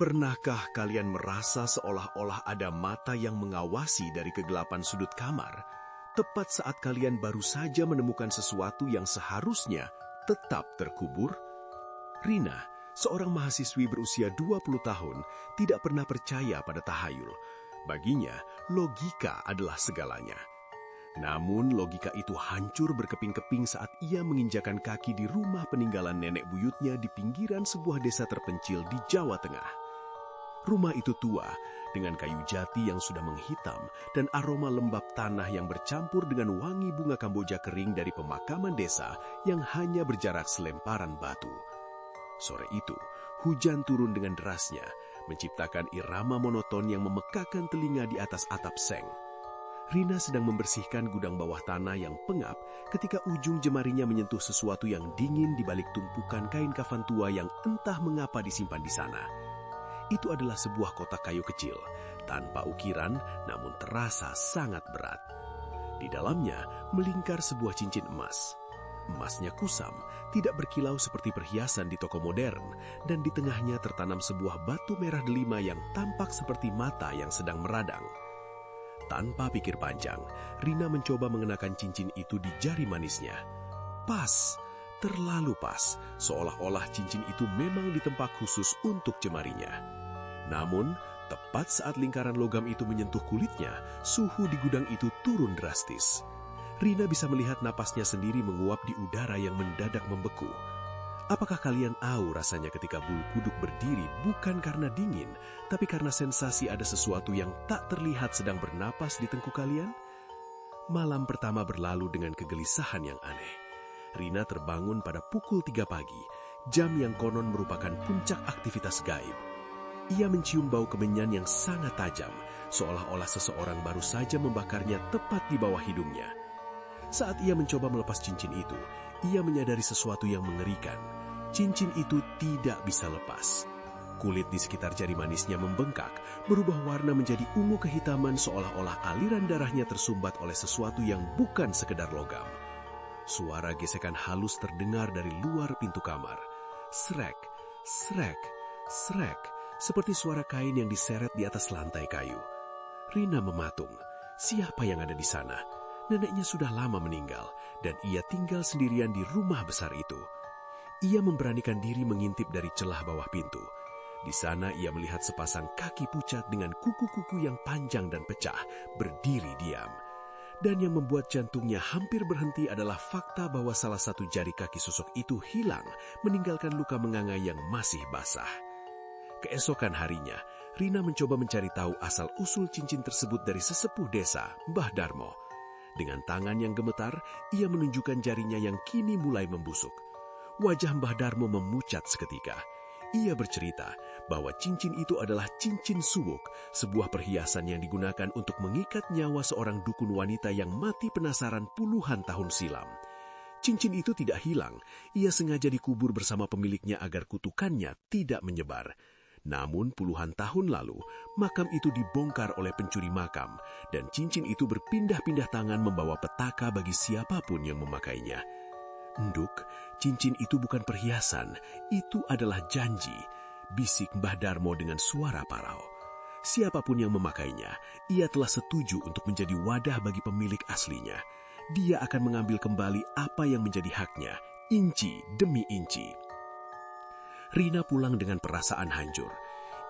Pernahkah kalian merasa seolah-olah ada mata yang mengawasi dari kegelapan sudut kamar, tepat saat kalian baru saja menemukan sesuatu yang seharusnya tetap terkubur? Rina, seorang mahasiswi berusia 20 tahun, tidak pernah percaya pada tahayul. Baginya, logika adalah segalanya. Namun logika itu hancur berkeping-keping saat ia menginjakan kaki di rumah peninggalan nenek buyutnya di pinggiran sebuah desa terpencil di Jawa Tengah. Rumah itu tua, dengan kayu jati yang sudah menghitam dan aroma lembab tanah yang bercampur dengan wangi bunga kamboja kering dari pemakaman desa yang hanya berjarak selemparan batu. Sore itu, hujan turun dengan derasnya, menciptakan irama monoton yang memekakan telinga di atas atap seng. Rina sedang membersihkan gudang bawah tanah yang pengap ketika ujung jemarinya menyentuh sesuatu yang dingin di balik tumpukan kain kafan tua yang entah mengapa disimpan di sana. Itu adalah sebuah kotak kayu kecil, tanpa ukiran namun terasa sangat berat. Di dalamnya melingkar sebuah cincin emas. Emasnya kusam, tidak berkilau seperti perhiasan di toko modern, dan di tengahnya tertanam sebuah batu merah delima yang tampak seperti mata yang sedang meradang. Tanpa pikir panjang, Rina mencoba mengenakan cincin itu di jari manisnya. Pas, terlalu pas, seolah-olah cincin itu memang ditempa khusus untuk jemarinya. Namun, tepat saat lingkaran logam itu menyentuh kulitnya, suhu di gudang itu turun drastis. Rina bisa melihat napasnya sendiri menguap di udara yang mendadak membeku. Apakah kalian tahu rasanya ketika bulu kuduk berdiri bukan karena dingin, tapi karena sensasi ada sesuatu yang tak terlihat sedang bernapas di tengkuk kalian? Malam pertama berlalu dengan kegelisahan yang aneh. Rina terbangun pada pukul 3 pagi, jam yang konon merupakan puncak aktivitas gaib. Ia mencium bau kemenyan yang sangat tajam, seolah-olah seseorang baru saja membakarnya tepat di bawah hidungnya. Saat ia mencoba melepas cincin itu, ia menyadari sesuatu yang mengerikan. Cincin itu tidak bisa lepas. Kulit di sekitar jari manisnya membengkak, berubah warna menjadi ungu kehitaman seolah-olah aliran darahnya tersumbat oleh sesuatu yang bukan sekedar logam. Suara gesekan halus terdengar dari luar pintu kamar. Srek, srek, srek, seperti suara kain yang diseret di atas lantai kayu. Rina mematung. Siapa yang ada di sana? Neneknya sudah lama meninggal, dan ia tinggal sendirian di rumah besar itu. Ia memberanikan diri mengintip dari celah bawah pintu. Di sana ia melihat sepasang kaki pucat dengan kuku-kuku yang panjang dan pecah, berdiri diam. Dan yang membuat jantungnya hampir berhenti adalah fakta bahwa salah satu jari kaki sosok itu hilang, meninggalkan luka menganga yang masih basah. Keesokan harinya, Rina mencoba mencari tahu asal-usul cincin tersebut dari sesepuh desa, Mbah Darmo. Dengan tangan yang gemetar, ia menunjukkan jarinya yang kini mulai membusuk. Wajah Mbah Darmo memucat seketika. Ia bercerita bahwa cincin itu adalah cincin suwuk, sebuah perhiasan yang digunakan untuk mengikat nyawa seorang dukun wanita yang mati penasaran puluhan tahun silam. Cincin itu tidak hilang, ia sengaja dikubur bersama pemiliknya agar kutukannya tidak menyebar. Namun puluhan tahun lalu, makam itu dibongkar oleh pencuri makam, dan cincin itu berpindah-pindah tangan membawa petaka bagi siapapun yang memakainya. Nduk, cincin itu bukan perhiasan, itu adalah janji, bisik Mbah Darmo dengan suara parau. Siapapun yang memakainya, ia telah setuju untuk menjadi wadah bagi pemilik aslinya. Dia akan mengambil kembali apa yang menjadi haknya, inci demi inci. Rina pulang dengan perasaan hancur.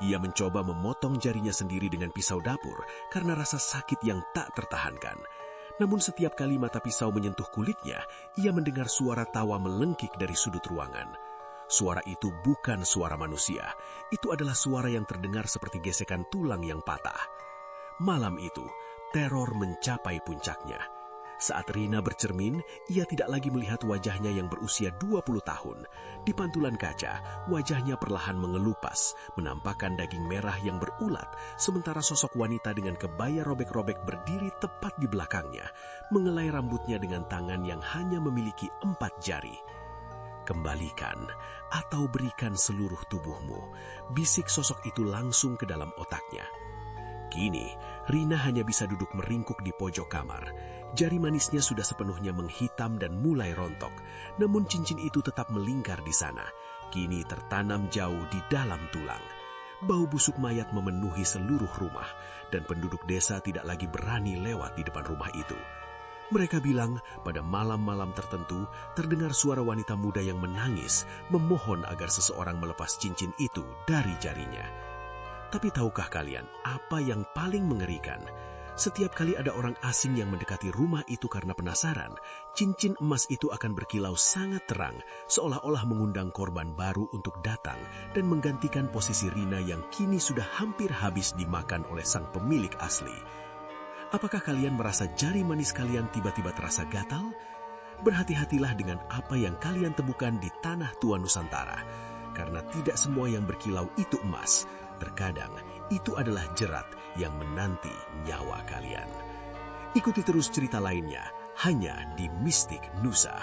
Ia mencoba memotong jarinya sendiri dengan pisau dapur karena rasa sakit yang tak tertahankan. Namun setiap kali mata pisau menyentuh kulitnya, ia mendengar suara tawa melengkik dari sudut ruangan. Suara itu bukan suara manusia, itu adalah suara yang terdengar seperti gesekan tulang yang patah. Malam itu, teror mencapai puncaknya. Saat Rina bercermin, ia tidak lagi melihat wajahnya yang berusia 20 tahun. Di pantulan kaca, wajahnya perlahan mengelupas, menampakkan daging merah yang berulat, sementara sosok wanita dengan kebaya robek-robek berdiri tepat di belakangnya, mengelai rambutnya dengan tangan yang hanya memiliki 4 jari. Kembalikan atau berikan seluruh tubuhmu, bisik sosok itu langsung ke dalam otaknya. Kini, Rina hanya bisa duduk meringkuk di pojok kamar. Jari manisnya sudah sepenuhnya menghitam dan mulai rontok. Namun cincin itu tetap melingkar di sana. Kini tertanam jauh di dalam tulang. Bau busuk mayat memenuhi seluruh rumah, dan penduduk desa tidak lagi berani lewat di depan rumah itu. Mereka bilang pada malam-malam tertentu terdengar suara wanita muda yang menangis, memohon agar seseorang melepas cincin itu dari jarinya. Tapi tahukah kalian apa yang paling mengerikan? Setiap kali ada orang asing yang mendekati rumah itu karena penasaran, cincin emas itu akan berkilau sangat terang, seolah-olah mengundang korban baru untuk datang dan menggantikan posisi Rina yang kini sudah hampir habis dimakan oleh sang pemilik asli. Apakah kalian merasa jari manis kalian tiba-tiba terasa gatal? Berhati-hatilah dengan apa yang kalian temukan di tanah tua Nusantara, karena tidak semua yang berkilau itu emas. Terkadang itu adalah jerat yang menanti nyawa kalian. Ikuti terus cerita lainnya hanya di Mistik Nusa.